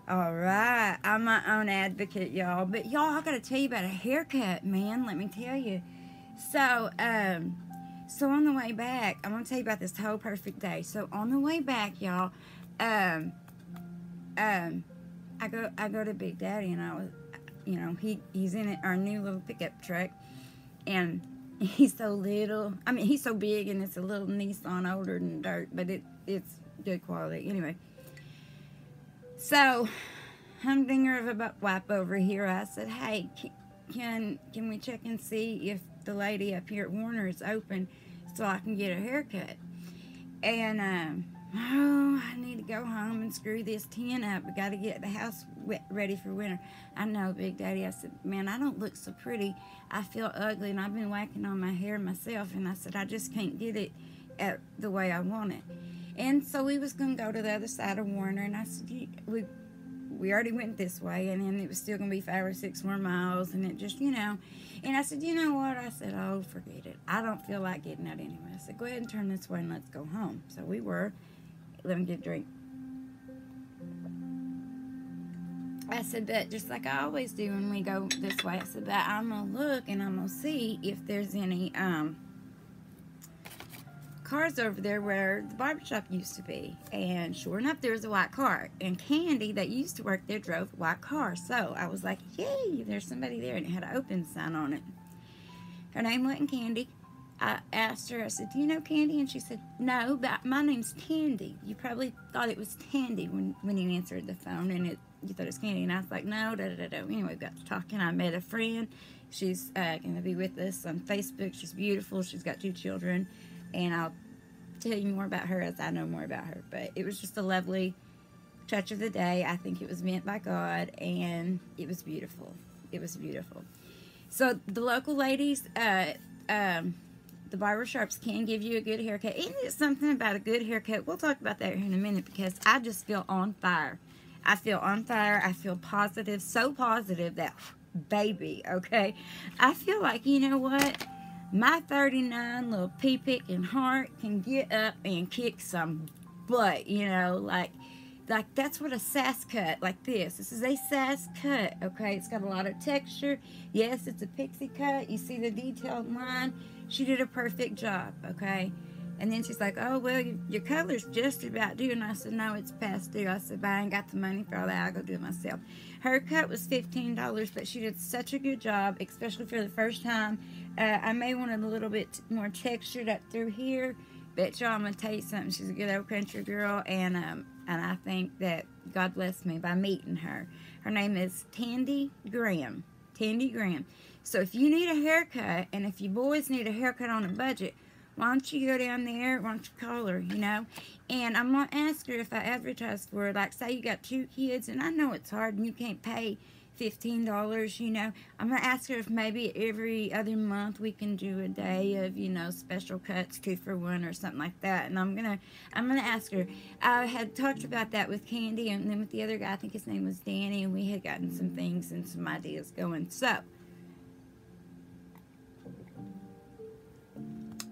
All right, I'm my own advocate, y'all. But y'all, I gotta tell you about a haircut, man. Let me tell you. So, so on the way back, I'm gonna tell you about this whole perfect day. So on the way back, y'all, um, um, I go to Big Daddy, and I was, he's in our new little pickup truck, and he's so little. I mean, he's so big, and it's a little Nissan older than dirt, but it's good quality anyway. So humdinger of a butt wipe over here. I said, hey, can we check and see if the lady up here at Warner is open so I can get a haircut? And oh, I need to go home and screw this tin up. We got to get the house ready for winter. I know, Big Daddy. I said, man, I don't look so pretty. I feel ugly, and I've been whacking on my hair myself. And I said, I just can't get it at the way I want it. And so we was gonna go to the other side of Warner, and I said, we already went this way, and then it was still gonna be 5 or 6 more miles, and it just, And I said, you know what? I said, oh, forget it. I don't feel like getting out anyway. I said, go ahead and turn this way and let's go home. So we were. Let me get a drink. I said that just like I always do when we go this way. I said that I'm gonna look and I'm gonna see if there's any cars over there where the barbershop used to be. And sure enough, there was a white car. And Candy, that used to work there, drove a white car. So I was like, yay, there's somebody there. And it had an open sign on it. Her name wasn't Candy. I asked her, I said, do you know Candy? And she said, no, but my name's Tandy. You probably thought it was Tandy when you answered the phone, and you thought it was Candy. And I was like, no, da-da-da-da. Anyway, we got to talking. I met a friend. She's going to be with us on Facebook. She's beautiful. She's got 2 children. And I'll tell you more about her as I know more about her. But it was just a lovely touch of the day. I think it was meant by God, and it was beautiful. It was beautiful. So the local ladies, the barbershops can give you a good haircut. Isn't it something about a good haircut? We'll talk about that here in a minute, because I just feel on fire. I feel on fire. I feel positive. So positive that, baby, okay? I feel like, you know what? My 39 little pea-picking heart can get up and kick some butt, like that's what a sass cut, like this. This is a sass cut, okay? It's got a lot of texture. Yes, it's a pixie cut. You see the detailed line. She did a perfect job, okay? And then she's like, oh, well, your color's just about due. And I said, no, it's past due. I said, but I ain't got the money for all that. I'll go do it myself. Her cut was $15, but she did such a good job, especially for the first time. I may want it a little bit more textured up through here. But y'all, I'm going to tell you something. She's a good old country girl, and I think that God blessed me by meeting her. Her name is Tandy Graham. Tandy Graham. So if you need a haircut, and if you boys need a haircut on a budget, why don't you go down there? Why don't you call her, And I'm going to ask her if I advertise for her. Like, say you got 2 kids, and I know it's hard, and you can't pay $15, I'm going to ask her if maybe every other month we can do a day of, special cuts, 2 for 1 or something like that. And I'm gonna ask her. I had talked about that with Candy, and then with the other guy, I think his name was Danny, and we had gotten some things and some ideas going. So,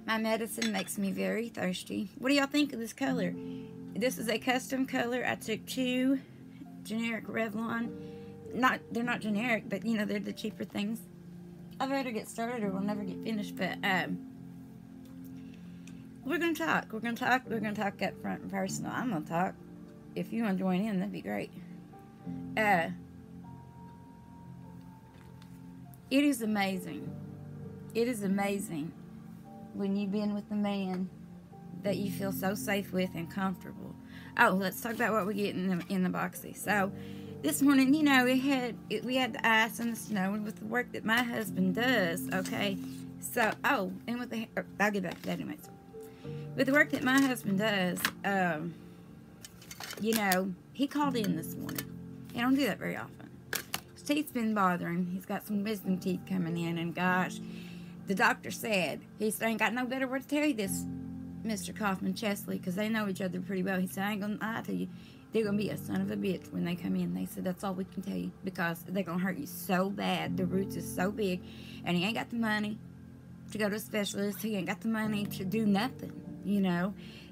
my medicine makes me very thirsty. What do y'all think of this color? This is a custom color. I took 2 generic Revlon. They're not generic, but they're the cheaper things. I better get started or we'll never get finished. But we're gonna talk. We're gonna talk up front and personal. I'm gonna talk. If you want to join in, that'd be great. It is amazing. It is amazing when you've been with a man that you feel so safe with and comfortable. Oh, let's talk about what we get in the Boxy. So, this morning, we had the ice and the snow, and with the work that my husband does, okay. So, and with I'll get back to that anyway. With the work that my husband does, he called in this morning. He don't do that very often. His teeth's been bothering him. He's got some wisdom teeth coming in, and gosh, the doctor said, he said, I ain't got no better word to tell you this, Mr. Kaufman Chesley, because they know each other pretty well. He said, I ain't going to lie to you. They're going to be a son of a bitch when they come in. They said, that's all we can tell you, because they're going to hurt you so bad. The roots is so big, and he ain't got the money to go to a specialist. He ain't got the money to do nothing,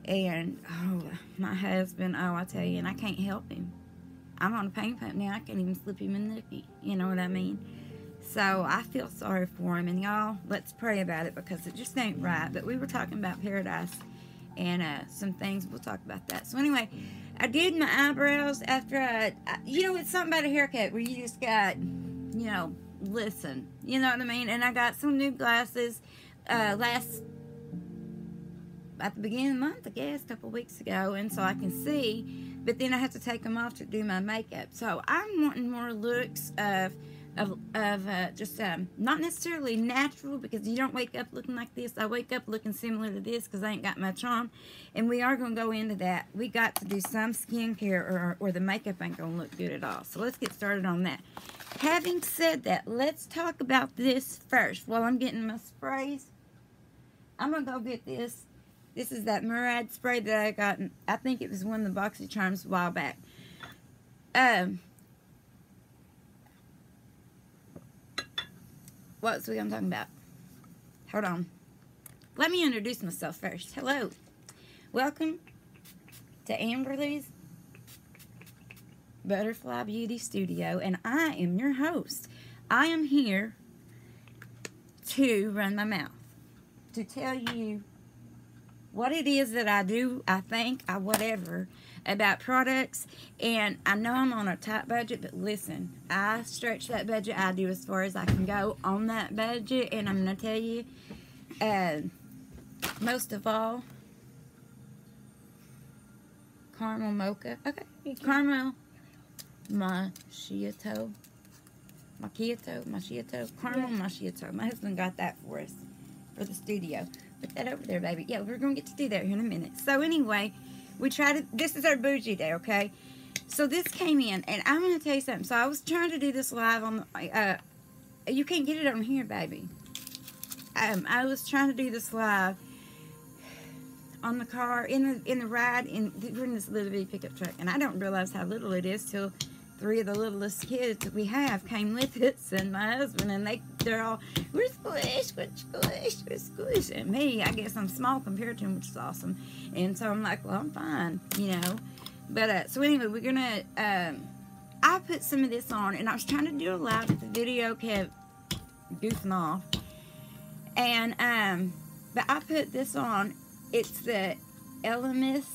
And, my husband, I tell you, and I can't help him. I'm on a pain pump now. I can't even slip him a nookie. You know what I mean? So I feel sorry for him. And y'all, let's pray about it because it just ain't right. But we were talking about paradise and some things. We'll talk about that. So anyway, I did my eyebrows after you know, it's something about a haircut where you just got, you know, listen. You know what I mean? And I got some new glasses at the beginning of the month, I guess, a couple weeks ago, and so I can see, but then I have to take them off to do my makeup. So I'm wanting more looks of just not necessarily natural, because you don't wake up looking like this. I wake up looking similar to this because I ain't got much on, and we are going to go into that. We got to do some skincare or the makeup ain't going to look good at all. So let's get started on that. Having said that, let's talk about this first. While I'm getting my sprays, I'm going to go get this. This is that Murad spray that I got. I think it was one of the Boxy Charms a while back. What was we going to talk about? Hold on. Let me introduce myself first. Hello. Welcome to Amberly's Butterfly Beauty Studio, and I am your host. I am here to run my mouth, to tell you what it is that I do, I think, whatever, about products. And I know I'm on a tight budget, but listen, I stretch that budget. I do as far as I can go on that budget. And I'm going to tell you, most of all, caramel mocha. Okay, caramel macchiato. Caramel macchiato. My husband got that for us for the studio. Put that over there, baby. Yeah, we're going to get to do that here in a minute. So anyway, we tried to, this is our bougie day, okay? So this came in, and I'm going to tell you something. So I was trying to do this live on, you can't get it on here, baby. I was trying to do this live on the car, in the ride, we're in this little bitty pickup truck, and I don't realize how little it is till 3 of the littlest kids that we have came with us, and my husband, and they're all, we're squish, and me, I guess I'm small compared to him, which is awesome. And so I'm like, well, I'm fine, you know. But so anyway, we're gonna I put some of this on, and I was trying to do a live, but the video kept goofing off. And but I put this on. It's the Elemis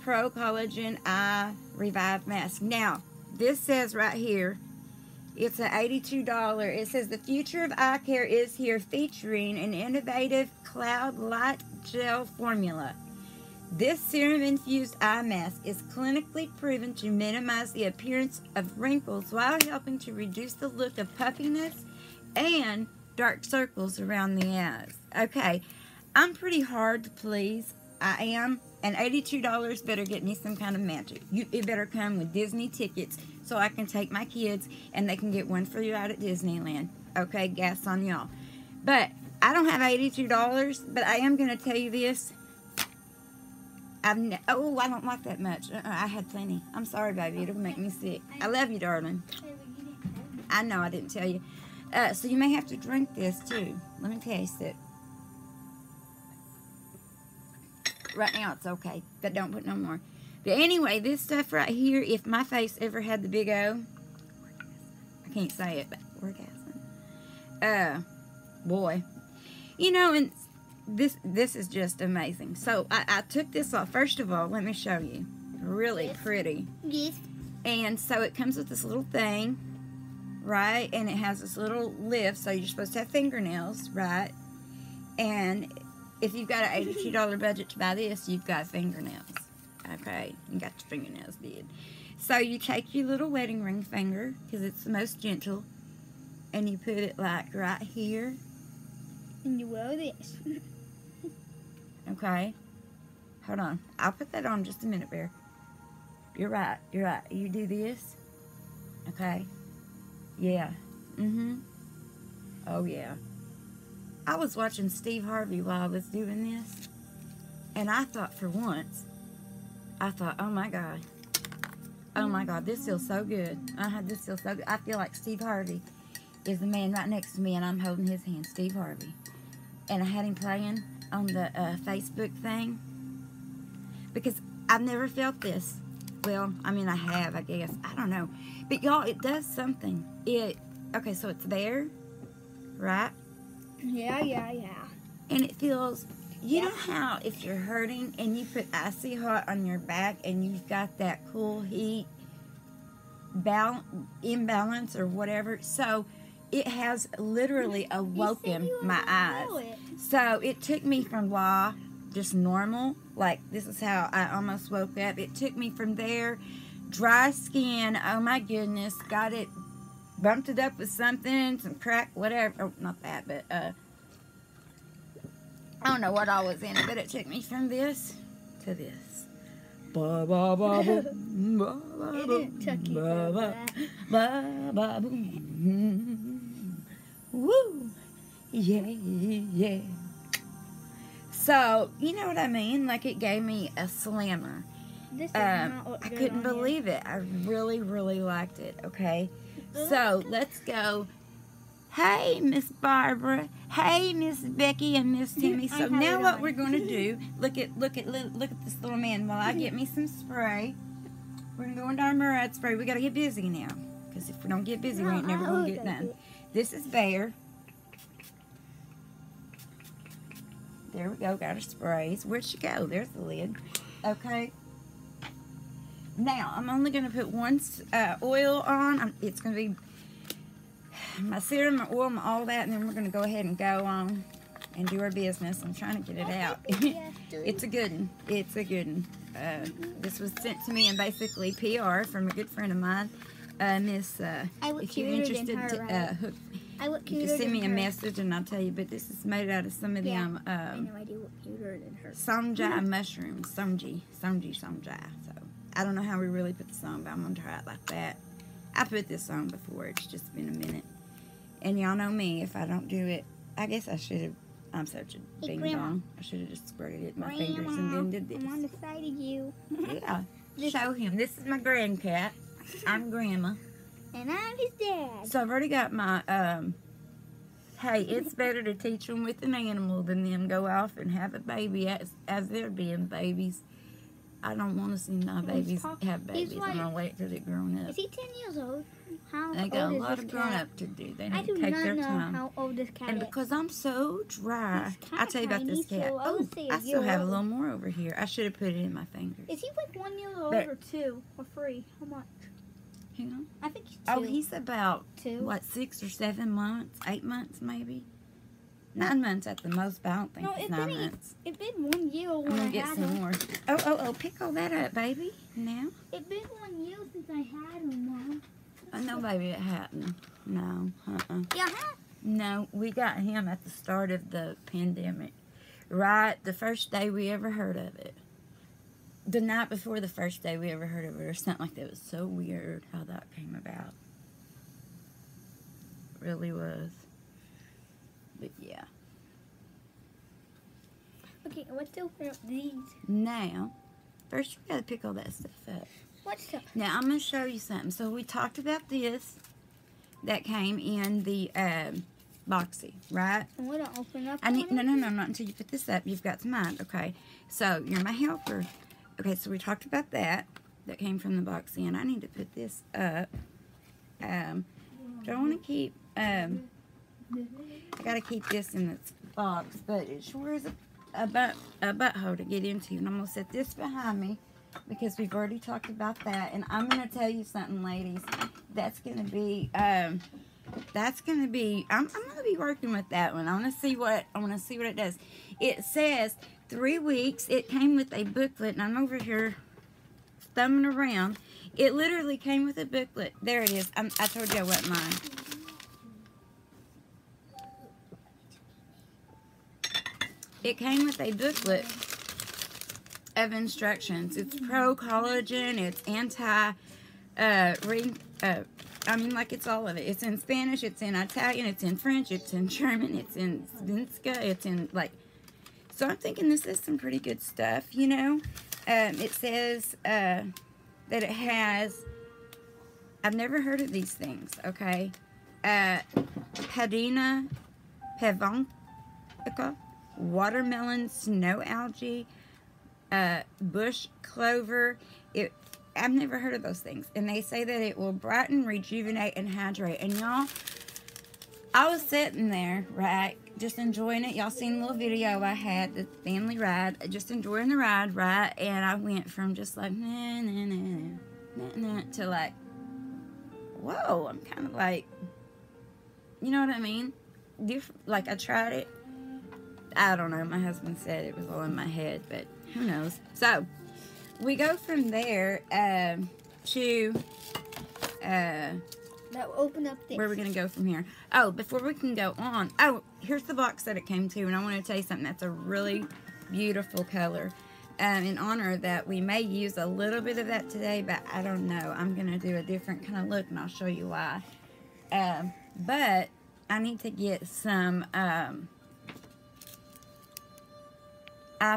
Pro Collagen Eye Revive Mask. Now, this says right here, it's an $82. It says the future of eye care is here, featuring an innovative cloud light gel formula. This serum-infused eye mask is clinically proven to minimize the appearance of wrinkles while helping to reduce the look of puffiness and dark circles around the eyes. Okay, I'm pretty hard to please. I am. And $82 better get me some kind of magic. It better come with Disney tickets so I can take my kids and they can get one for you out at Disneyland. Okay, gas on y'all. But I don't have $82, but I am going to tell you this. I don't like that much. I had plenty. I'm sorry, baby. It'll make me sick. I love you, darling. I know I didn't tell you. So you may have to drink this, too. Let me taste it. Right now it's okay, but don't put no more. But anyway, this stuff right here, if my face ever had the big O, I can't say it, but orgasm. Boy. You know, and this is just amazing. So I took this off. First of all, let me show you. Really pretty. Yes. And so it comes with this little thing, right? And it has this little lift, so you're supposed to have fingernails, right? And if you've got an $82 budget to buy this, you've got fingernails. Okay, you got your fingernails did. So you take your little wedding ring finger, because it's the most gentle, and you put it like right here. And you roll this. Okay, hold on. I'll put that on just a minute, Bear. You're right, you're right. You do this. Okay. Yeah. Oh, yeah. I was watching Steve Harvey while I was doing this, and I thought for once, oh my God, this feels so good. This feels so good. I feel like Steve Harvey is the man right next to me, and I'm holding his hand, Steve Harvey. And I had him playing on the Facebook thing, because I've never felt this well, I mean, I have, I guess. I don't know. But y'all, it does something. Okay, so it's there, right? Yeah. And it feels, you know how if you're hurting and you put icy hot on your back and you've got that cool heat imbalance or whatever? So it has literally awoken my eyes. So it took me from just normal, like this is how I almost woke up. It took me from there, dry skin, oh my goodness, got it, bumped it up with something, some crack, whatever. Oh, not that, but I don't know what all was in it, but it took me from this to this. Ba ba ba boom, ba ba It didn't took you ba from ba that. ba ba boom. Woo! Yeah. So, you know what I mean? Like, it gave me a slammer. This is not what I good couldn't on believe it. I really, really liked it, okay? So, let's go. Hey, Miss Barbara. Hey, Miss Becky and Miss Timmy. So, now what we're going to do, look at this little man while I get me some spray. We're going to go into our murad spray. We got to get busy now. Because if we don't get busy, we ain't never going to get done. This is Bear. There we go, got our sprays. Where'd she go? There's the lid. Okay. Now, I'm only going to put one oil on. It's going to be my serum, my oil, my all that, and then we're going to go ahead and go on and do our business. I'm trying to get it out. It's a good one. It's a good one. This was sent to me in basically PR from a good friend of mine. Miss, if you're interested, you can send me a message and I'll tell you. But this is made out of some of them songjai mushrooms. Songjai. So I don't know how we really put this on, but I'm gonna try it like that. I put this on before. It's just been a minute, and y'all know me. If I don't do it, I guess I should have. I'm such a bing bong. I should have just squirted it in my fingers and then did this. I'm on the side of you. Yeah. Show him. This is my grandcat. I'm Grandma. And I'm his dad. So I've already got my, hey, it's better to teach them with an animal than them go off and have a baby as they're being babies. I don't want to see my babies have babies. I'm going to wait till they're grown up. Is he 10 years old? How They got old a lot is of this grown cat? up to do. They I need do to take not their know time. how old this cat And is. because I'm so dry, He's I'll tell you about kinda this tiny, cat. so I would say a I still year have a old. little more over here. I should have put it in my fingers. Is he like 1 year old But- or 2 or 3? How much? Hang on. I think he's 2. Oh, he's about, 2. what, 6 or 7 months? 8 months, maybe? 9 months at the most, but I don't think No, it's it's 9 been months. It's been 1 year I'm when I going to get had some him. more. Oh, pick all that up, baby. Now. It's been 1 year since I had him, Mom. Oh, no, baby, it hadn't. No, Yeah, No, we got him at the start of the pandemic. Right, the first day we ever heard of it. The night before the first day we ever heard of it, or something like that. It was so weird how that came about. It really was. But yeah. Okay, let's open up these. Now, first we gotta pick all that stuff up. What's the... Now, I'm going to show you something. So, we talked about this that came in the Boxy, right? I'm going to open up No, not until you put this up. You've got to mind, okay? So, you're my helper. Okay, so we talked about that. That came from the Boxy, and I need to put this up. Do I want to keep, I got to keep this in this box, but it sure is a butthole to get into. And I'm going to set this behind me, because we've already talked about that. And I'm going to tell you something, ladies. That's going to be, I'm going to be working with that one. I want to see what it does. It says 3 weeks. It came with a booklet, and I'm over here thumbing around. It literally came with a booklet. There it is. I told you I wasn't mine. It came with a booklet of instructions. It's pro collagen. It's anti I mean, like, it's all of it. It's in Spanish. It's in Italian. It's in French. It's in German. It's in Svenska. It's in, like, so I'm thinking this is some pretty good stuff, you know. It says that it has, I've never heard of these things, okay. Padina pavonca, watermelon, snow algae, bush clover. It I've never heard of those things. And they say that it will brighten, rejuvenate, and hydrate. And y'all, I was sitting there, right, just enjoying it. Y'all seen the little video I had, the family ride, just enjoying the ride, right? And I went from just like, nah, nah, nah, nah, nah, to like, whoa, I'm kind of like, you know what I mean? Like, I tried it. I don't know. My husband said it was all in my head, but who knows? So, we go from there to... Now open up this. where are we going to go from here? Oh, before we can go on... Oh, here's the box that it came to, and I want to tell you something. That's a really beautiful color. In honor of that, we may use a little bit of that today, but I don't know. I'm going to do a different kind of look, and I'll show you why. But I need to get some eye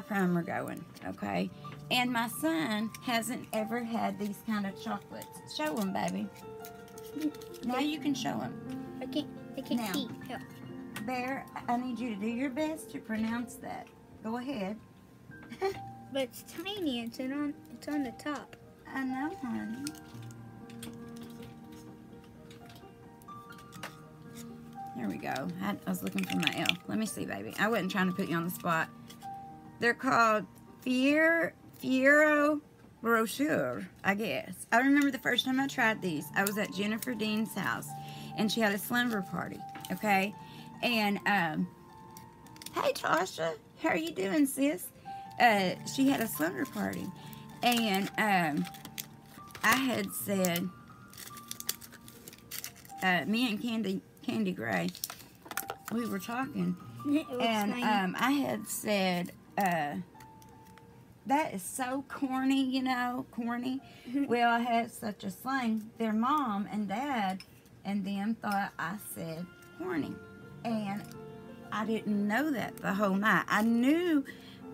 primer going, okay? And my son hasn't ever had these kind of chocolates. Show him, baby. Now you can show him. I can't Now. see. Here. Bear, I need you to do your best to pronounce that. Go ahead. But it's tiny. It's on the top. I know, honey. There we go. I was looking for my L. Let me see, baby. I wasn't trying to put you on the spot. They're called Fiero Brochure, I guess. I remember the first time I tried these. I was at Jennifer Dean's house, and she had a slumber party, okay? And, hey, Tasha. How are you doing, sis? She had a slumber party, and, I had said, me and Candy Gray, we were talking, and, I had said, that is so corny, you know, corny. Well, I had such a slang. Their mom and dad and them thought I said corny. And I didn't know that the whole night. I knew,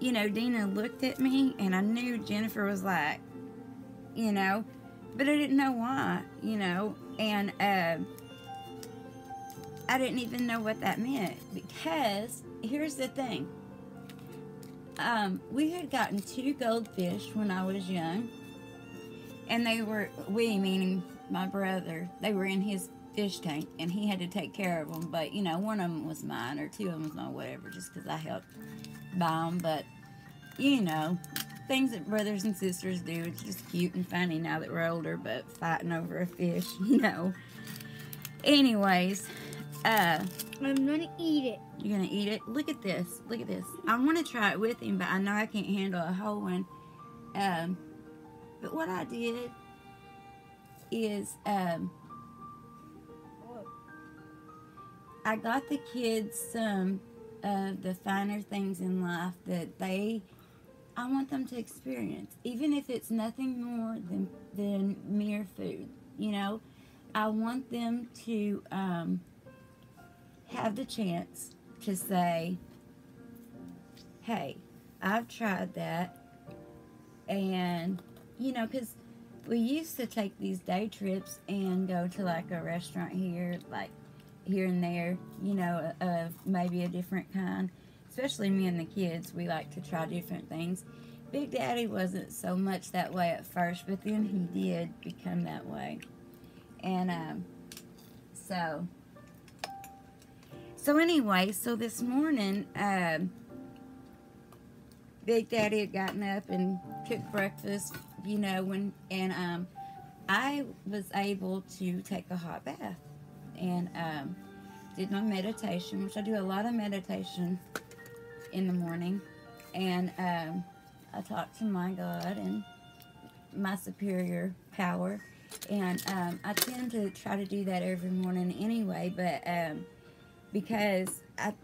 you know, Dina looked at me, and I knew Jennifer was like, you know, but I didn't know why, you know. And I didn't even know what that meant, because here's the thing. We had gotten 2 goldfish when I was young, and we, meaning my brother, they were in his fish tank, and he had to take care of them, but, you know, one of them was mine, or 2 of them was mine, whatever, just because I helped buy them, but, you know, things that brothers and sisters do. It's just cute and funny now that we're older, but fighting over a fish, you know. Anyways, I'm gonna eat it. you're gonna eat it? Look at this. Look at this. I want to try it with him, but I know I can't handle a whole one. But what I did is, I got the kids some of the finer things in life that I want them to experience, even if it's nothing more than mere food, you know. I want them to have the chance to say, hey, I've tried that. And, you know, because we used to take these day trips and go to like a restaurant here, like here and there, you know, of maybe a different kind. Especially me and the kids, we like to try different things. Big Daddy wasn't so much that way at first, but then he did become that way. And so anyway, so this morning, Big Daddy had gotten up and cooked breakfast, you know, and I was able to take a hot bath and did my meditation, which I do a lot of meditation in the morning, and I talked to my God and my superior power, and I tend to try to do that every morning anyway, but because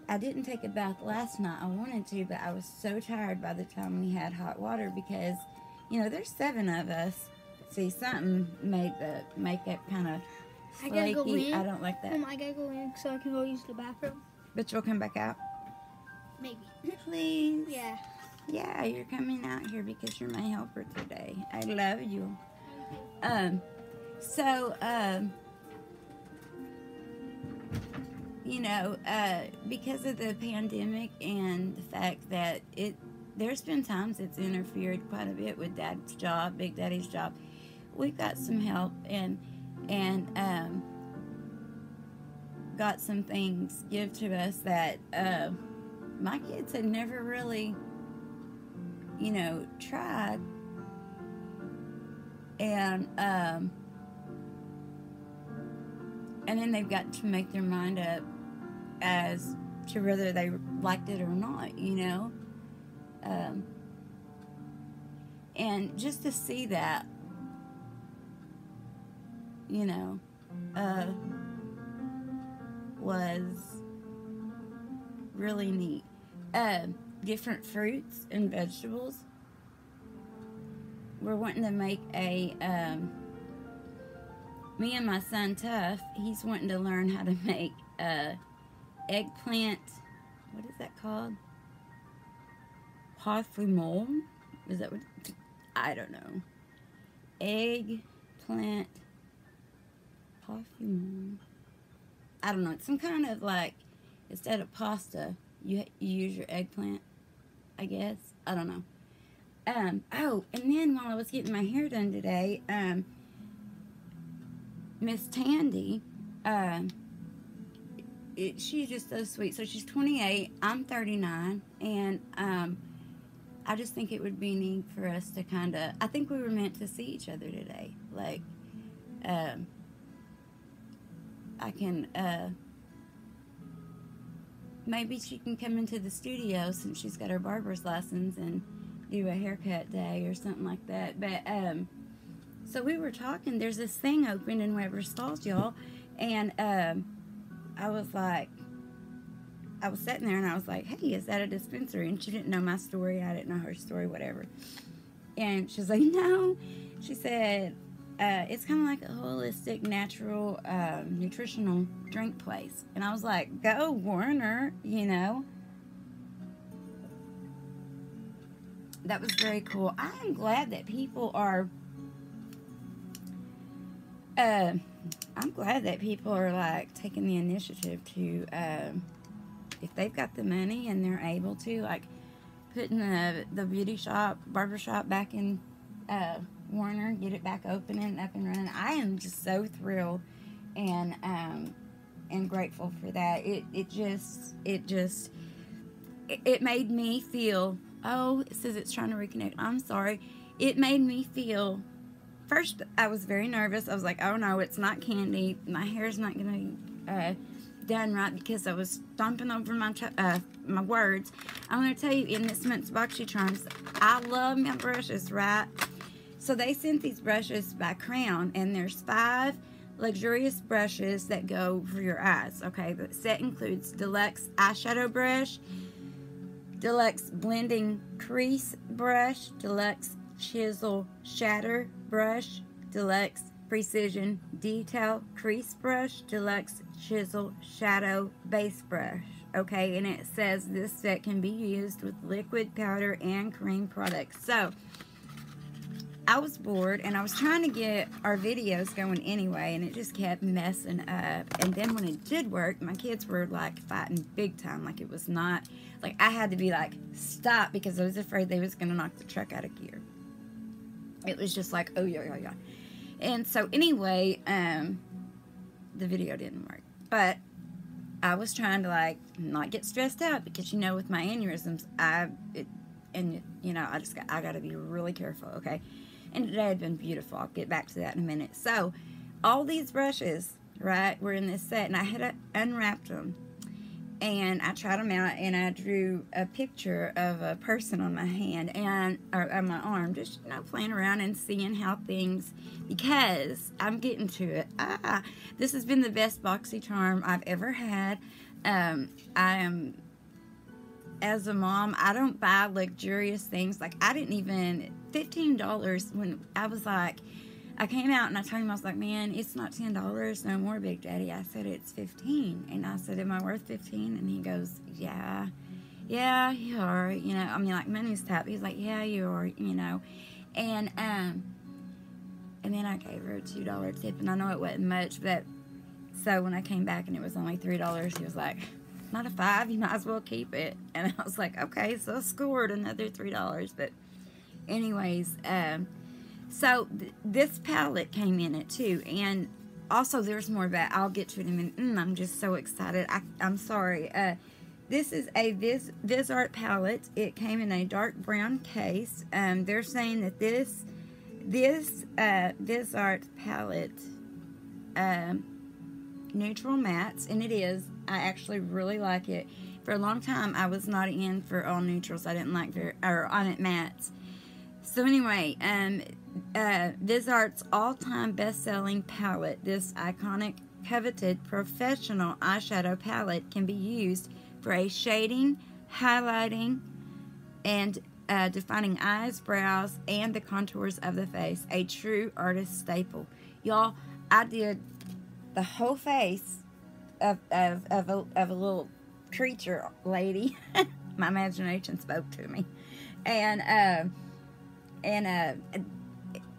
I didn't take a bath last night. I wanted to, but I was so tired by the time we had hot water, because, you know, there's 7 of us. See, something made the makeup kind of flaky. I gotta go in. I don't like that. I gotta go in so I can go use the bathroom. But you'll come back out? Maybe. Please? Yeah. Yeah, you're coming out here because you're my helper today. I love you. You know, because of the pandemic and the fact that there's been times it's interfered quite a bit with Dad's job, Big Daddy's job. we've got some help and got some things give to us that my kids had never really, tried. And then they've got to make their mind up as to whether they liked it or not. And just to see that, was really neat. Different fruits and vegetables. We're wanting to make me and my son Tuff, he's wanting to learn how to make eggplant, what is that called? Parfumon? Is that what? I don't know. Eggplant parfumon. I don't know. It's some kind of like, instead of pasta, you use your eggplant, I guess. I don't know. Oh, and then while I was getting my hair done today, Miss Tandy, she's just so sweet. So she's 28, I'm 39, and I just think it would be neat for us to kind of, I think we were meant to see each other today. Like, I can, maybe she can come into the studio since she's got her barber's license and do a haircut day or something like that. But, so we were talking, there's this thing open in Weber Stalls, y'all, and, I was like, I was sitting there and I was like, hey, is that a dispensary? And she didn't know my story, I didn't know her story, whatever. And she's like, no. She said, it's kind of like a holistic, natural, nutritional drink place. And I was like, go, Warner, That was very cool. I am glad that people are, like taking the initiative to, if they've got the money and they're able to, like, putting the beauty shop, barber shop back in Warner, get it back open and up and running. I am just so thrilled and grateful for that. It made me feel, oh, it says it's trying to reconnect. I'm sorry. It made me feel, first I was very nervous. I was like, oh no, it's not candy. My hair's not going to be done right because I was stomping over my words. I'm going to tell you, in this month's Boxy Charms, I love my brushes, right? So they sent these brushes by Crown, and there's 5 luxurious brushes that go for your eyes. Okay, the set includes deluxe eyeshadow brush, deluxe blending crease brush, deluxe chisel shatter brush, deluxe precision detail crease brush, deluxe chisel shadow base brush. Okay, and it says this set can be used with liquid, powder, and cream products. So I was bored and I was trying to get our videos going anyway, and it just kept messing up. And then when it did work, my kids were like fighting big time. Like, it was not, like, I had to be like, stop, because I was afraid they was going to knock the truck out of gear. It was just like, oh yeah, yeah, yeah. And so anyway, the video didn't work. But I was trying to, like, not get stressed out, because, with my aneurysms, I got to be really careful, okay? And today had been beautiful. I'll get back to that in a minute. So, all these brushes, right, were in this set, and I had unwrapped them. And I tried them out, and I drew a picture of a person on my hand, or on my arm, just, playing around and seeing how things, because I'm getting to it. This has been the best Boxy Charm I've ever had. I am, as a mom, I don't buy luxurious things. Like, I didn't even, $15 when I was like, I came out and I told him, I was like, man, it's not $10 no more, Big Daddy. I said, it's $15. And I said, am I worth $15? And he goes, yeah, you are, like, money's tight. He's like, yeah, you are, and then I gave her a $2 tip, and I know it wasn't much, but, so when I came back and it was only $3, he was like, not a 5, you might as well keep it. And I was like, okay, so I scored another $3, but anyways, So this palette came in it too, and also there's more of that. I'll get to it in a minute. I'm just so excited. I'm sorry. This is a Viz Art palette. It came in a dark brown case. They're saying that this Viz Art palette, neutral mattes, and it is. I actually really like it. For a long time, I was not in for all neutrals. I didn't like on it mattes. So anyway, Viz Art's all-time best-selling palette. This iconic, coveted, professional eyeshadow palette can be used for a shading, highlighting, and defining eyes, brows, and the contours of the face. A true artist staple. Y'all, I did the whole face of a little creature lady. My imagination spoke to me. And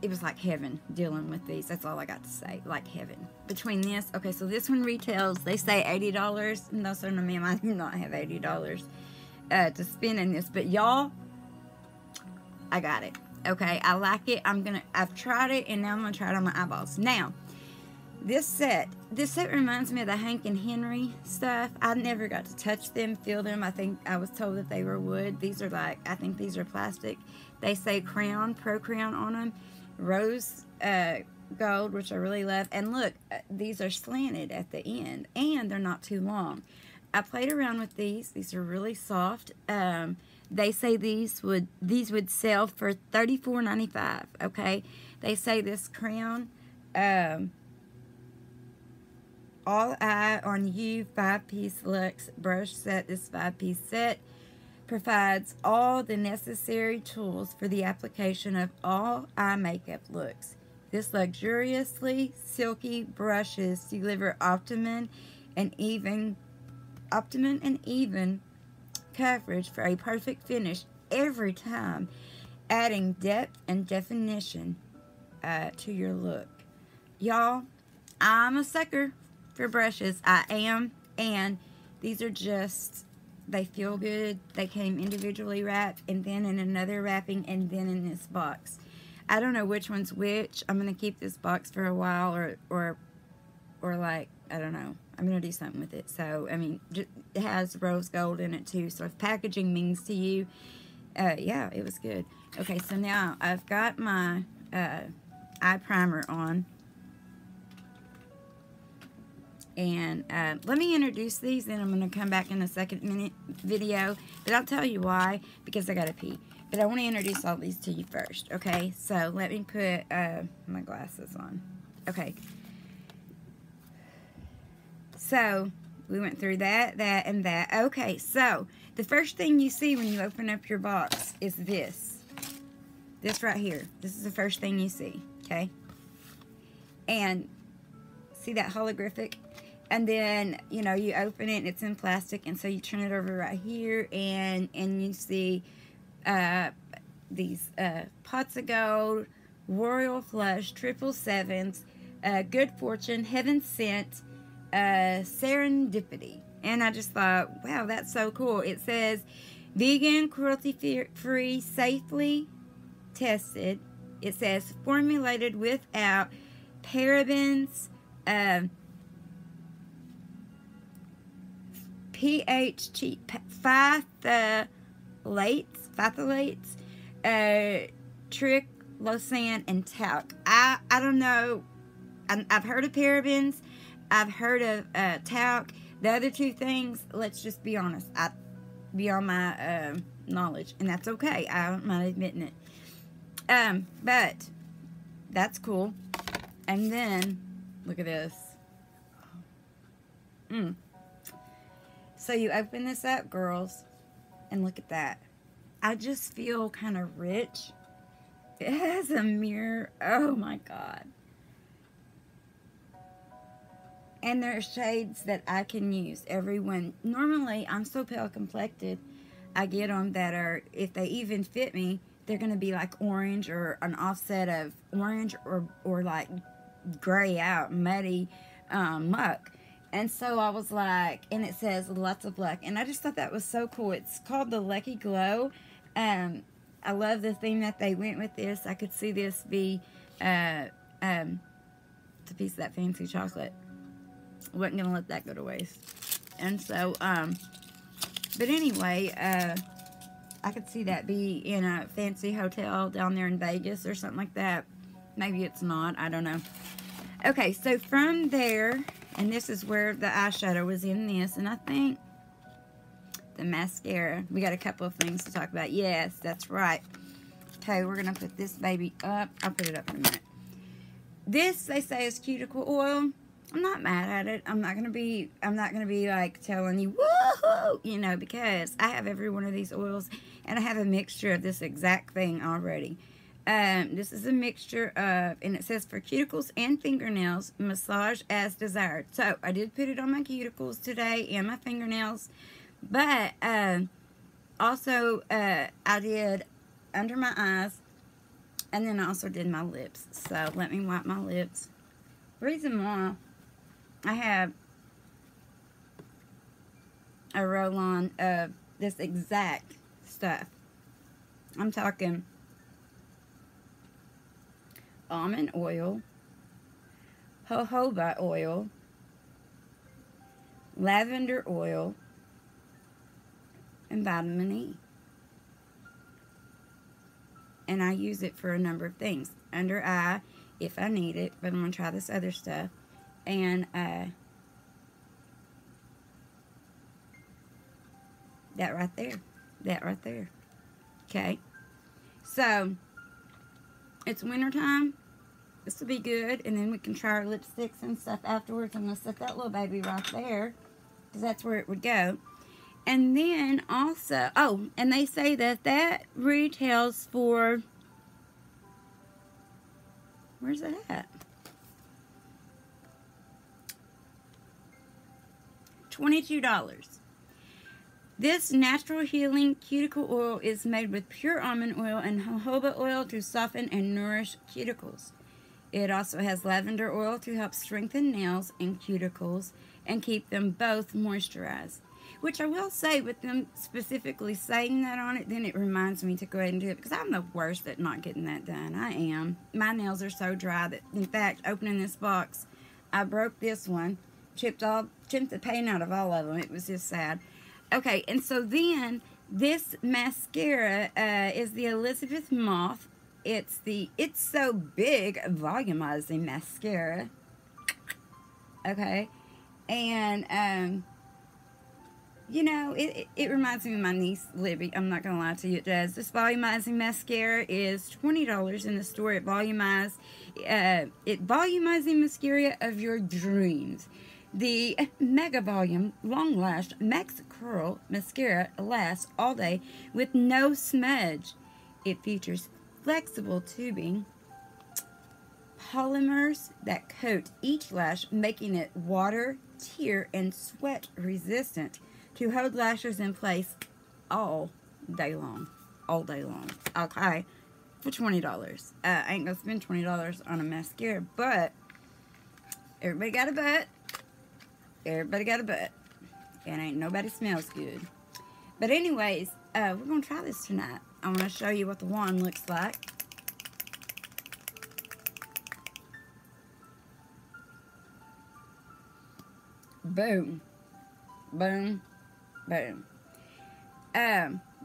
it was like heaven dealing with these. That's all I got to say. Like heaven. Between this, okay, so this one retails, they say $80. No, sir, no, ma'am, I do not have $80 to spend in this. But y'all, I got it. Okay, I like it. I've tried it, and now I'm gonna try it on my eyeballs. Now, this set reminds me of the Hank and Henry stuff. I never got to touch them, feel them. I think I was told that they were wood. These are I think these are plastic. They say Crown, Pro Crown on them. Rose gold, which I really love. And look, these are slanted at the end, and they're not too long. I played around with these. These are really soft. They say these would sell for $34.95. Okay, they say this Crown. All Eye on You 5-piece luxe brush set. This 5-piece set provides all the necessary tools for the application of all eye makeup looks. This luxuriously silky brushes deliver optimum and even coverage for a perfect finish every time, adding depth and definition to your look. Y'all, I'm a sucker for brushes. I am. And these are just, they feel good. They came individually wrapped, and then in another wrapping, and then in this box. I don't know which one's which. I'm going to keep this box for a while, or like, I don't know. I'm going to do something with it. So, I mean, it has rose gold in it too. So if packaging means to you, yeah, it was good. Okay, so now I've got my eye primer on. And let me introduce these, then I'm going to come back in a second video. But I'll tell you why, because I got to pee. But I want to introduce all these to you first, okay? So let me put my glasses on. Okay. So we went through that, and that. Okay, so the first thing you see when you open up your box is this. This right here. This is the first thing you see, okay? And see that holographic? And then, you know, you open it and it's in plastic, and so you turn it over right here, and you see these pots of gold, royal flush, 777s, good fortune, heaven sent, serendipity. And I just thought, wow, that's so cool. It says vegan, cruelty free, safely tested. It says formulated without parabens, phthalates, triclosan, and talc. I don't know. I've heard of parabens. I've heard of talc. The other two things, let's just be honest, beyond my knowledge, and that's okay. I don't mind admitting it. But that's cool. And then look at this. So you open this up, girls, and look at that. I just feel kind of rich. It has a mirror. Oh my God. And there are shades that I can use. Everyone. Normally, I'm so pale complected. I get them that are, if they even fit me, they're going to be like orange or an offset of orange or like gray out, muddy muck. And so I was like, and it says lots of luck. And I just thought that was so cool. It's called the Lucky Glow. I love the theme that they went with this. I could see this be it's a piece of that fancy chocolate. Wasn't gonna let that go to waste. And so, but anyway, I could see that be in a fancy hotel down there in Vegas or something like that. Maybe it's not. I don't know. Okay, so from there, and this is where the eyeshadow was in this, and I think the mascara. We got a couple of things to talk about. Yes, that's right. Okay, we're going to put this baby up. I'll put it up in a minute. This, they say, is cuticle oil. I'm not mad at it. I'm not gonna be like telling you, woohoo, you know, because I have every one of these oils and I have a mixture of this exact thing already. This is a mixture of, and it says for cuticles and fingernails, massage as desired. So I did put it on my cuticles today and my fingernails, but also I did under my eyes, and then I also did my lips. So let me wipe my lips. Reason why I have a roll-on of this exact stuff. I'm talking almond oil, jojoba oil, lavender oil, and vitamin E. And I use it for a number of things. Under eye, if I need it, but I'm going to try this other stuff. And that right there. Okay. So, it's wintertime. This will be good. And then we can try our lipsticks and stuff afterwards. I'm going to set that little baby right there, because that's where it would go. And then also, oh, and they say that that retails for, where's it at? $22. This natural healing cuticle oil is made with pure almond oil and jojoba oil to soften and nourish cuticles. It also has lavender oil to help strengthen nails and cuticles and keep them both moisturized. Which I will say, with them specifically saying that on it, then it reminds me to go ahead and do it, because I'm the worst at not getting that done. I am. My nails are so dry that, in fact, opening this box, I broke this one, chipped the paint out of all of them. It was just sad. Okay, and so then this mascara is the Elizabeth Moth. It's So Big volumizing mascara. Okay, and you know, it reminds me of my niece, Libby. I'm not going to lie to you, it does. This volumizing mascara is $20 in the store at Volumizing mascara of your dreams. The Mega Volume Long Lash Max Curl Mascara lasts all day with no smudge. It features flexible tubing polymers that coat each lash, making it water, tear, and sweat resistant to hold lashes in place all day long. All day long. Okay. For $20. I ain't gonna spend $20 on a mascara, but everybody got a butt. Everybody got a butt. And ain't nobody smells good. But anyways, we're gonna try this tonight. I'm gonna show you what the wand looks like. Boom. Boom. Boom.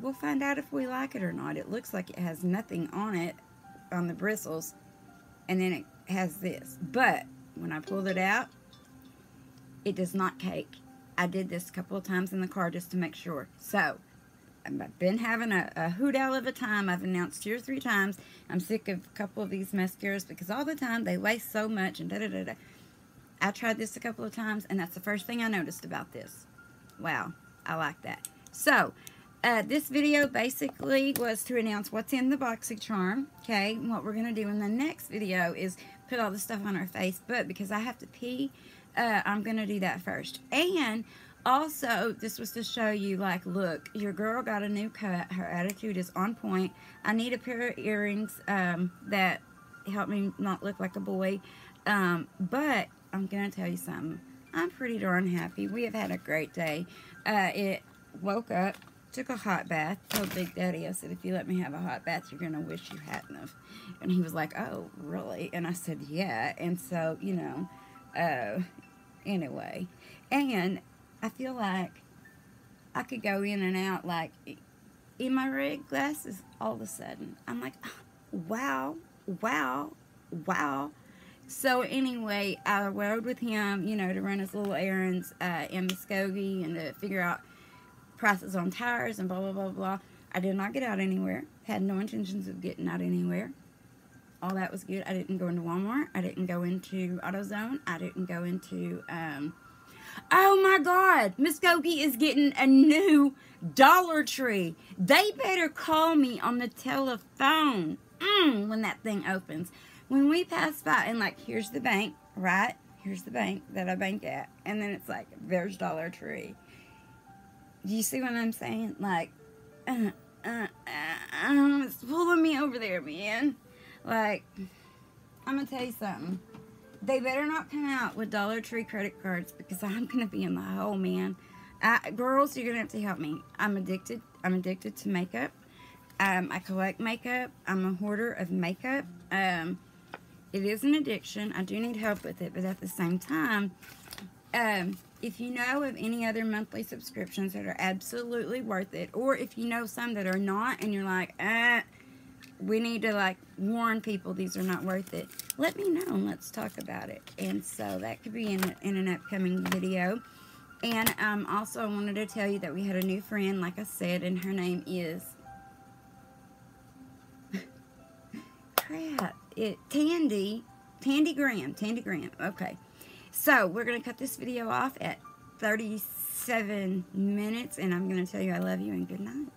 We'll find out if we like it or not. It looks like it has nothing on it, on the bristles, and then it has this. But when I pulled it out, it does not cake. I did this a couple of times in the car just to make sure. So, I've been having a hoot owl of a time. I've announced 2 or 3 times. I'm sick of a couple of these mascaras because all the time they waste so much and da-da-da-da. I tried this a couple of times, and that's the first thing I noticed about this. Wow, I like that. So, this video basically was to announce what's in the Boxy charm. Okay, and what we're going to do in the next video is put all the stuff on our face. But because I have to pee, I'm going to do that first. And also, this was to show you, like, look, your girl got a new cut. Her attitude is on point. I need a pair of earrings that help me not look like a boy. But I'm going to tell you something. I'm pretty darn happy. We have had a great day. It woke up took a hot bath. Told Big Daddy, I said, if you let me have a hot bath, you're going to wish you hadn't have. And he was like, oh, really? And I said, yeah. And so, you know, anyway. And I feel like I could go in and out, like, in my red glasses all of a sudden. I'm like, wow, wow, wow. So anyway, I rode with him, you know, to run his little errands in Muskogee and to figure out prices on tires and blah, blah, blah, blah. I did not get out anywhere. Had no intentions of getting out anywhere. All that was good. I didn't go into Walmart. I didn't go into AutoZone. I didn't go into, oh my God, Muskogee is getting a new Dollar Tree. They better call me on the telephone when that thing opens. When we pass by, and like, here's the bank, right? Here's the bank that I bank at. And then it's like, there's Dollar Tree. Do you see what I'm saying? Like, it's pulling me over there, man. Like, I'm going to tell you something. They better not come out with Dollar Tree credit cards because I'm going to be in the hole, man. Girls, you're going to have to help me. I'm addicted. I'm addicted to makeup. I collect makeup. I'm a hoarder of makeup. It is an addiction. I do need help with it, but at the same time, if you know of any other monthly subscriptions that are absolutely worth it, or if you know some that are not, and you're like, we need to, like, warn people these are not worth it, let me know and let's talk about it. And so that could be in an upcoming video. And also I wanted to tell you that we had a new friend, like I said, and her name is Tandy Graham. Okay, so we're gonna cut this video off at 37 minutes, and I'm gonna tell you I love you and good night.